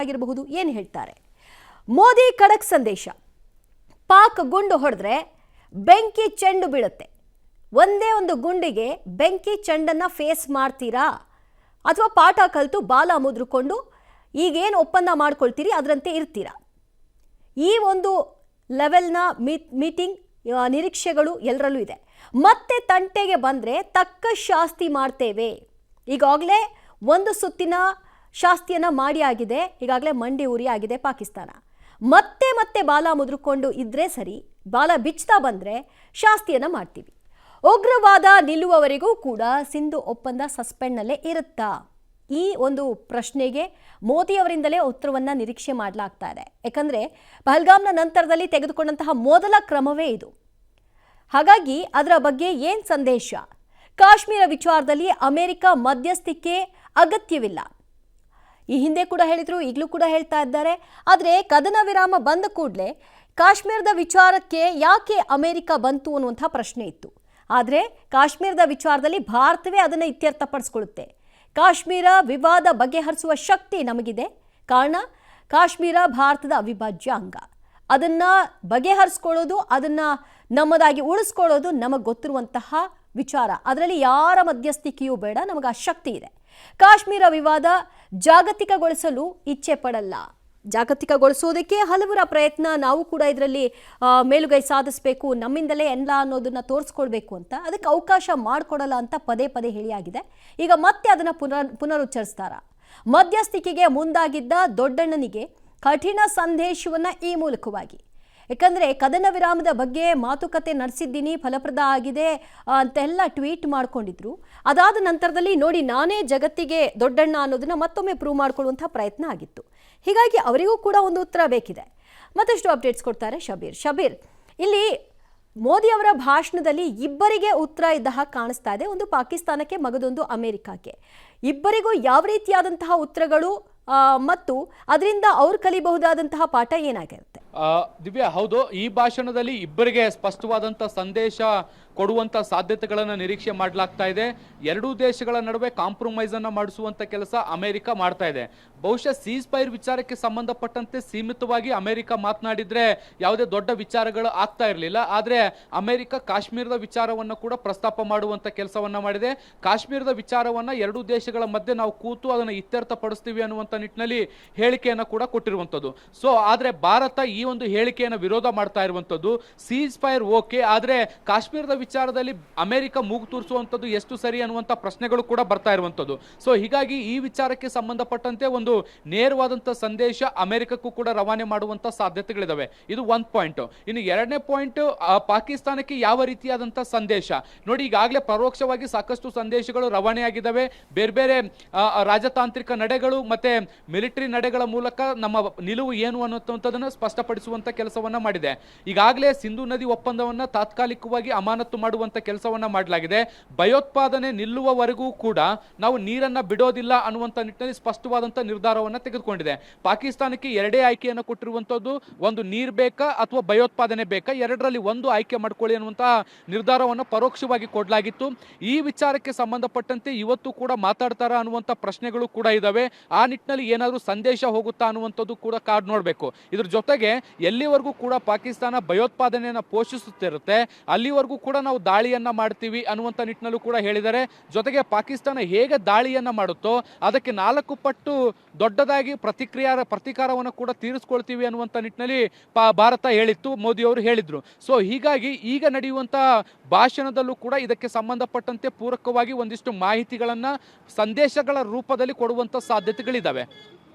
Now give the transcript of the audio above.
ಆಗಿರಬಹುದು ಏನು ಹೇಳ್ತಾರೆ? ಮೋದಿ ಖಡಕ್ ಸಂದೇಶ. ಪಾಕ್ ಗುಂಡು ಹೊಡೆದ್ರೆ ಬೆಂಕಿ ಚೆಂಡು ಬೀಳುತ್ತೆ. ಒಂದೇ ಒಂದು ಗುಂಡಿಗೆ ಬೆಂಕಿ ಚೆಂಡನ್ನ ಫೇಸ್ ಮಾಡ್ತೀರಾ ಅಥವಾ ಪಾಠ ಕಲಿತು ಬಾಲ ಮುದ್ರಕೊಂಡು ಈಗೇನು ಒಪ್ಪಂದ ಮಾಡ್ಕೊಳ್ತೀರಿ ಅದರಂತೆ ಇರ್ತೀರಾ? ಈ ಒಂದು ಲೆವೆಲ್ನ ಮೀಟಿಂಗ್ ನಿರೀಕ್ಷೆಗಳು ಎಲ್ಲರಲ್ಲೂ ಇದೆ. ಮತ್ತೆ ತಂಟೆಗೆ ಬಂದರೆ ತಕ್ಕ ಶಾಸ್ತಿ ಮಾಡ್ತೇವೆ. ಈಗಾಗಲೇ ಒಂದು ಸುತ್ತಿನ ಶಾಸ್ತಿಯನ್ನು ಮಾಡಿ ಆಗಿದೆ. ಈಗಾಗಲೇ ಮಂಡಿ ಉರಿ ಆಗಿದೆ ಪಾಕಿಸ್ತಾನ. ಮತ್ತೆ ಬಾಲ ಮುದ್ರಕೊಂಡು ಇದ್ರೆ ಸರಿ, ಬಾಲ ಬಿಚ್ತಾ ಬಂದರೆ ಶಾಸ್ತಿಯನ್ನು ಮಾಡ್ತೀವಿ. ಉಗ್ರವಾದ ನಿಲ್ಲುವವರೆಗೂ ಕೂಡ ಸಿಂಧು ಒಪ್ಪಂದ ಸಸ್ಪೆಂಡ್ನಲ್ಲೇ ಇರುತ್ತಾ? ಈ ಒಂದು ಪ್ರಶ್ನೆಗೆ ಮೋದಿಯವರಿಂದಲೇ ಉತ್ತರವನ್ನು ನಿರೀಕ್ಷೆ ಮಾಡಲಾಗ್ತಾ ಇದೆ. ಯಾಕಂದರೆ ಪಹಲ್ಗಾಮ್ನ ನಂತರದಲ್ಲಿ ತೆಗೆದುಕೊಂಡಂತಹ ಮೊದಲ ಕ್ರಮವೇ ಇದು. ಹಾಗಾಗಿ ಅದರ ಬಗ್ಗೆ ಏನು ಸಂದೇಶ? ಕಾಶ್ಮೀರ ವಿಚಾರದಲ್ಲಿ ಅಮೆರಿಕ ಮಧ್ಯಸ್ಥಿಕೆ ಅಗತ್ಯವಿಲ್ಲ. ಈ ಹಿಂದೆ ಕೂಡ ಹೇಳಿದ್ರು, ಈಗಲೂ ಕೂಡ ಹೇಳ್ತಾ ಇದ್ದಾರೆ. ಆದರೆ ಕದನ ವಿರಾಮ ಬಂದ ಕೂಡಲೇ ಕಾಶ್ಮೀರದ ವಿಚಾರಕ್ಕೆ ಯಾಕೆ ಅಮೆರಿಕ ಬಂತು ಅನ್ನುವಂಥ ಪ್ರಶ್ನೆ ಇತ್ತು. ಆದರೆ ಕಾಶ್ಮೀರದ ವಿಚಾರದಲ್ಲಿ ಭಾರತವೇ ಅದನ್ನು ಇತ್ಯರ್ಥಪಡಿಸ್ಕೊಳ್ಳುತ್ತೆ. ಕಾಶ್ಮೀರ ವಿವಾದ ಬಗೆಹರಿಸುವ ಶಕ್ತಿ ನಮಗಿದೆ. ಕಾರಣ ಕಾಶ್ಮೀರ ಭಾರತದ ಅವಿಭಾಜ್ಯ ಅಂಗ. ಅದನ್ನು ಬಗೆಹರಿಸ್ಕೊಳ್ಳೋದು, ಅದನ್ನು ನಮ್ಮದಾಗಿ ಉಳಿಸ್ಕೊಳ್ಳೋದು ನಮಗೆ ಗೊತ್ತಿರುವಂತಹ ವಿಚಾರ. ಅದರಲ್ಲಿ ಯಾರ ಮಧ್ಯಸ್ಥಿಕೆಯೂ ಬೇಡ, ನಮಗೆ ಆ ಶಕ್ತಿ ಇದೆ. ಕಾಶ್ಮೀರ ವಿವಾದ ಜಾಗತಿಕಗೊಳಿಸಲು ಇಚ್ಛೆ ಪಡಲ್ಲ. ಜಾಗತಿಕಗೊಳಿಸೋದಕ್ಕೆ ಹಲವರ ಪ್ರಯತ್ನ. ನಾವು ಕೂಡ ಇದರಲ್ಲಿ ಮೇಲುಗೈ ಸಾಧಿಸಬೇಕು, ನಮ್ಮಿಂದಲೇ ಎಲ್ಲ ಅನ್ನೋದನ್ನ ತೋರಿಸ್ಕೊಳ್ಬೇಕು ಅಂತ. ಅದಕ್ಕೆ ಅವಕಾಶ ಮಾಡಿಕೊಡಲ್ಲ ಅಂತ ಪದೇ ಹೇಳಿಯಾಗಿದೆ. ಈಗ ಮತ್ತೆ ಅದನ್ನು ಪುನರುಚ್ಚರಿಸ್ತಾರ. ಮಧ್ಯಸ್ಥಿಕೆಗೆ ಮುಂದಾಗಿದ್ದ ದೊಡ್ಡಣ್ಣನಿಗೆ ಕಠಿಣ ಸಂದೇಶವನ್ನ ಈ ಮೂಲಕವಾಗಿ. ಯಾಕಂದರೆ ಕದನ ವಿರಾಮದ ಬಗ್ಗೆ ಮಾತುಕತೆ ನಡೆಸಿದ್ದೀನಿ, ಫಲಪ್ರದ ಆಗಿದೆ ಅಂತೆಲ್ಲ ಟ್ವೀಟ್ ಮಾಡ್ಕೊಂಡಿದ್ರು. ಅದಾದ ನಂತರದಲ್ಲಿ ನೋಡಿ ನಾನೇ ಜಗತ್ತಿಗೆ ದೊಡ್ಡಣ್ಣ ಅನ್ನೋದನ್ನ ಮತ್ತೊಮ್ಮೆ ಪ್ರೂವ್ ಮಾಡ್ಕೊಳ್ಳುವಂಥ ಪ್ರಯತ್ನ ಆಗಿತ್ತು. ಹೀಗಾಗಿ ಅವರಿಗೂ ಕೂಡ ಒಂದು ಉತ್ತರ ಬೇಕಿದೆ. ಮತ್ತಷ್ಟು ಅಪ್ಡೇಟ್ಸ್ ಕೊಡ್ತಾರೆ ಶಬೀರ್. ಇಲ್ಲಿ ಮೋದಿ ಅವರ ಭಾಷಣದಲ್ಲಿ ಇಬ್ಬರಿಗೆ ಉತ್ತರ ಇದ್ದ ಹಾಗೆ ಕಾಣಿಸ್ತಾ ಇದೆ. ಒಂದು ಪಾಕಿಸ್ತಾನಕ್ಕೆ, ಮಗದೊಂದು ಅಮೆರಿಕಕ್ಕೆ. ಇಬ್ಬರಿಗೂ ಯಾವ ರೀತಿಯಾದಂತಹ ಉತ್ತರಗಳು ಮತ್ತು ಅದರಿಂದ ಅವ್ರು ಕಲಿಬಹುದಾದಂತಹ ಪಾಠ ಏನಾಗಿರುತ್ತೆ? ದಿವ್ಯಾ, ಹೌದು, ಈ ಭಾಷಣದಲ್ಲಿ ಇಬ್ಬರಿಗೆ ಸ್ಪಷ್ಟವಾದಂಥ ಸಂದೇಶ ಕೊಡುವಂಥ ಸಾಧ್ಯತೆಗಳನ್ನು ನಿರೀಕ್ಷೆ ಮಾಡಲಾಗ್ತಾ ಇದೆ. ಎರಡೂ ದೇಶಗಳ ನಡುವೆ ಕಾಂಪ್ರಮೈಸ್ ಅನ್ನು ಮಾಡಿಸುವಂಥ ಕೆಲಸ ಅಮೆರಿಕ ಮಾಡ್ತಾ ಇದೆ. ಬಹುಶಃ ಸೀಸ್ ಫೈರ್ ವಿಚಾರಕ್ಕೆ ಸಂಬಂಧಪಟ್ಟಂತೆ ಸೀಮಿತವಾಗಿ ಅಮೆರಿಕ ಮಾತನಾಡಿದ್ರೆ ಯಾವುದೇ ದೊಡ್ಡ ವಿಚಾರಗಳು ಆಗ್ತಾ ಇರಲಿಲ್ಲ. ಆದರೆ ಅಮೆರಿಕ ಕಾಶ್ಮೀರದ ವಿಚಾರವನ್ನು ಕೂಡ ಪ್ರಸ್ತಾಪ ಮಾಡುವಂಥ ಕೆಲಸವನ್ನ ಮಾಡಿದೆ. ಕಾಶ್ಮೀರದ ವಿಚಾರವನ್ನ ಎರಡೂ ದೇಶಗಳ ಮಧ್ಯೆ ನಾವು ಕೂತು ಅದನ್ನು ಇತ್ಯರ್ಥಪಡಿಸ್ತೀವಿ ಅನ್ನುವಂಥ ನಿಟ್ಟಿನಲ್ಲಿ ಹೇಳಿಕೆಯನ್ನು ಕೂಡ ಕೊಟ್ಟಿರುವಂಥದ್ದು. ಸೊ ಆದರೆ ಭಾರತ ಈ ಒಂದು ಹೇಳಿಕೆಯನ್ನು ವಿರೋಧ ಮಾಡ್ತಾ ಇರುವಂಥದ್ದು. ಸೀಸ್ ಫೈರ್ ಓಕೆ, ಆದರೆ ಕಾಶ್ಮೀರದ ವಿಚಾರದಲ್ಲಿ ಅಮೆರಿಕ ಮೂಗು ತೂರಿಸುವಂಥದ್ದು ಎಷ್ಟು ಸರಿ ಅನ್ನುವಂಥ ಪ್ರಶ್ನೆಗಳು ಕೂಡ ಬರ್ತಾ ಇರುವಂಥದ್ದು. ಸೊ ಹೀಗಾಗಿ ಈ ವಿಚಾರಕ್ಕೆ ಸಂಬಂಧಪಟ್ಟಂತೆ ಒಂದು ನೇರವಾದಂಥ ಸಂದೇಶ ಅಮೆರಿಕಕ್ಕೂ ಕೂಡ ರವಾನೆ ಮಾಡುವಂಥ ಸಾಧ್ಯತೆಗಳಿದಾವೆ. ಇದು ಒಂದು ಪಾಯಿಂಟ್. ಇನ್ನು ಎರಡನೇ ಪಾಯಿಂಟ್, ಪಾಕಿಸ್ತಾನಕ್ಕೆ ಯಾವ ರೀತಿಯಾದಂಥ ಸಂದೇಶ ನೋಡಿ. ಈಗಾಗಲೇ ಪರೋಕ್ಷವಾಗಿ ಸಾಕಷ್ಟು ಸಂದೇಶಗಳು ರವಾನೆಯಾಗಿದ್ದಾವೆ. ಬೇರೆ ರಾಜತಾಂತ್ರಿಕ ನಡೆಗಳು ಮತ್ತೆ ಮಿಲಿಟರಿ ನಡೆಗಳ ಮೂಲಕ ನಮ್ಮ ನಿಲುವು ಏನು ಅನ್ನುವಂಥದ್ದನ್ನು ಸ್ಪಷ್ಟಪಡಿಸುವಂತ ಕೆಲಸವನ್ನ ಮಾಡಿದೆ. ಈಗಾಗಲೇ ಸಿಂಧು ನದಿ ಒಪ್ಪಂದವನ್ನ ತಾತ್ಕಾಲಿಕವಾಗಿ ಅಮಾನತು ಮಾಡುವಂತ ಕೆಲಸವನ್ನ ಮಾಡಲಾಗಿದೆ. ಭಯೋತ್ಪಾದನೆ ನಿಲ್ಲುವವರೆಗೂ ಕೂಡ ನಾವು ನೀರನ್ನ ಬಿಡೋದಿಲ್ಲ ಅನ್ನುವಂತ ನಿಟ್ಟಿನಲ್ಲಿ ಸ್ಪಷ್ಟವಾದಂತ ನಿರ್ಧಾರವನ್ನ ತೆಗೆದುಕೊಂಡಿದೆ. ಪಾಕಿಸ್ತಾನಕ್ಕೆ ಎರಡೇ ಆಯ್ಕೆಯನ್ನು ಕೊಟ್ಟಿರುವಂತದ್ದು, ಒಂದು ನೀರು ಬೇಕಾ ಅಥವಾ ಭಯೋತ್ಪಾದನೆ ಬೇಕಾ, ಎರಡರಲ್ಲಿ ಒಂದು ಆಯ್ಕೆ ಮಾಡ್ಕೊಳ್ಳಿ ಅನ್ನುವಂತಹ ನಿರ್ಧಾರವನ್ನು ಪರೋಕ್ಷವಾಗಿ ಕೊಡಲಾಗಿತ್ತು. ಈ ವಿಚಾರಕ್ಕೆ ಸಂಬಂಧಪಟ್ಟಂತೆ ಇವತ್ತು ಕೂಡ ಮಾತಾಡ್ತಾರ ಅನ್ನುವಂಥ ಪ್ರಶ್ನೆಗಳು ಕೂಡ ಇದಾವೆ. ಆ ನಿಟ್ಟಿನಲ್ಲಿ ಏನಾದರೂ ಸಂದೇಶ ಹೋಗುತ್ತಾ ಅನ್ನುವಂಥದ್ದು ಕೂಡ ಕಾದ್ ನೋಡಬೇಕು. ಇದ್ರ ಜೊತೆಗೆ ಎಲ್ಲಿವರೆಗೂ ಕೂಡ ಪಾಕಿಸ್ತಾನ ಭಯೋತ್ಪಾದನೆಯನ್ನು ಪೋಷಿಸುತ್ತಿರುತ್ತೆ ಅಲ್ಲಿವರೆಗೂ ಕೂಡ ನಾವು ದಾಳಿಯನ್ನ ಮಾಡ್ತೀವಿ ಅನ್ನುವಂಥ ನಿಟ್ಟಿನಲ್ಲೂ ಕೂಡ ಹೇಳಿದ್ದಾರೆ. ಜೊತೆಗೆ ಪಾಕಿಸ್ತಾನ ಹೇಗೆ ದಾಳಿಯನ್ನ ಮಾಡುತ್ತೋ ಅದಕ್ಕೆ 4 ಪಟ್ಟು ದೊಡ್ಡದಾಗಿ ಪ್ರತಿಕಾರವನ್ನು ಕೂಡ ತೀರಿಸ್ಕೊಳ್ತೀವಿ ಅನ್ನುವಂಥ ನಿಟ್ಟಿನಲ್ಲಿ ಭಾರತ ಹೇಳಿತ್ತು, ಮೋದಿ ಅವರು ಹೇಳಿದ್ರು. ಸೊ ಹೀಗಾಗಿ ಈಗ ನಡೆಯುವಂಥ ಭಾಷಣದಲ್ಲೂ ಕೂಡ ಇದಕ್ಕೆ ಸಂಬಂಧಪಟ್ಟಂತೆ ಪೂರಕವಾಗಿ ಒಂದಿಷ್ಟು ಮಾಹಿತಿಗಳನ್ನ ಸಂದೇಶಗಳ ರೂಪದಲ್ಲಿ ಕೊಡುವಂಥ ಸಾಧ್ಯತೆಗಳಿದ್ದಾವೆ.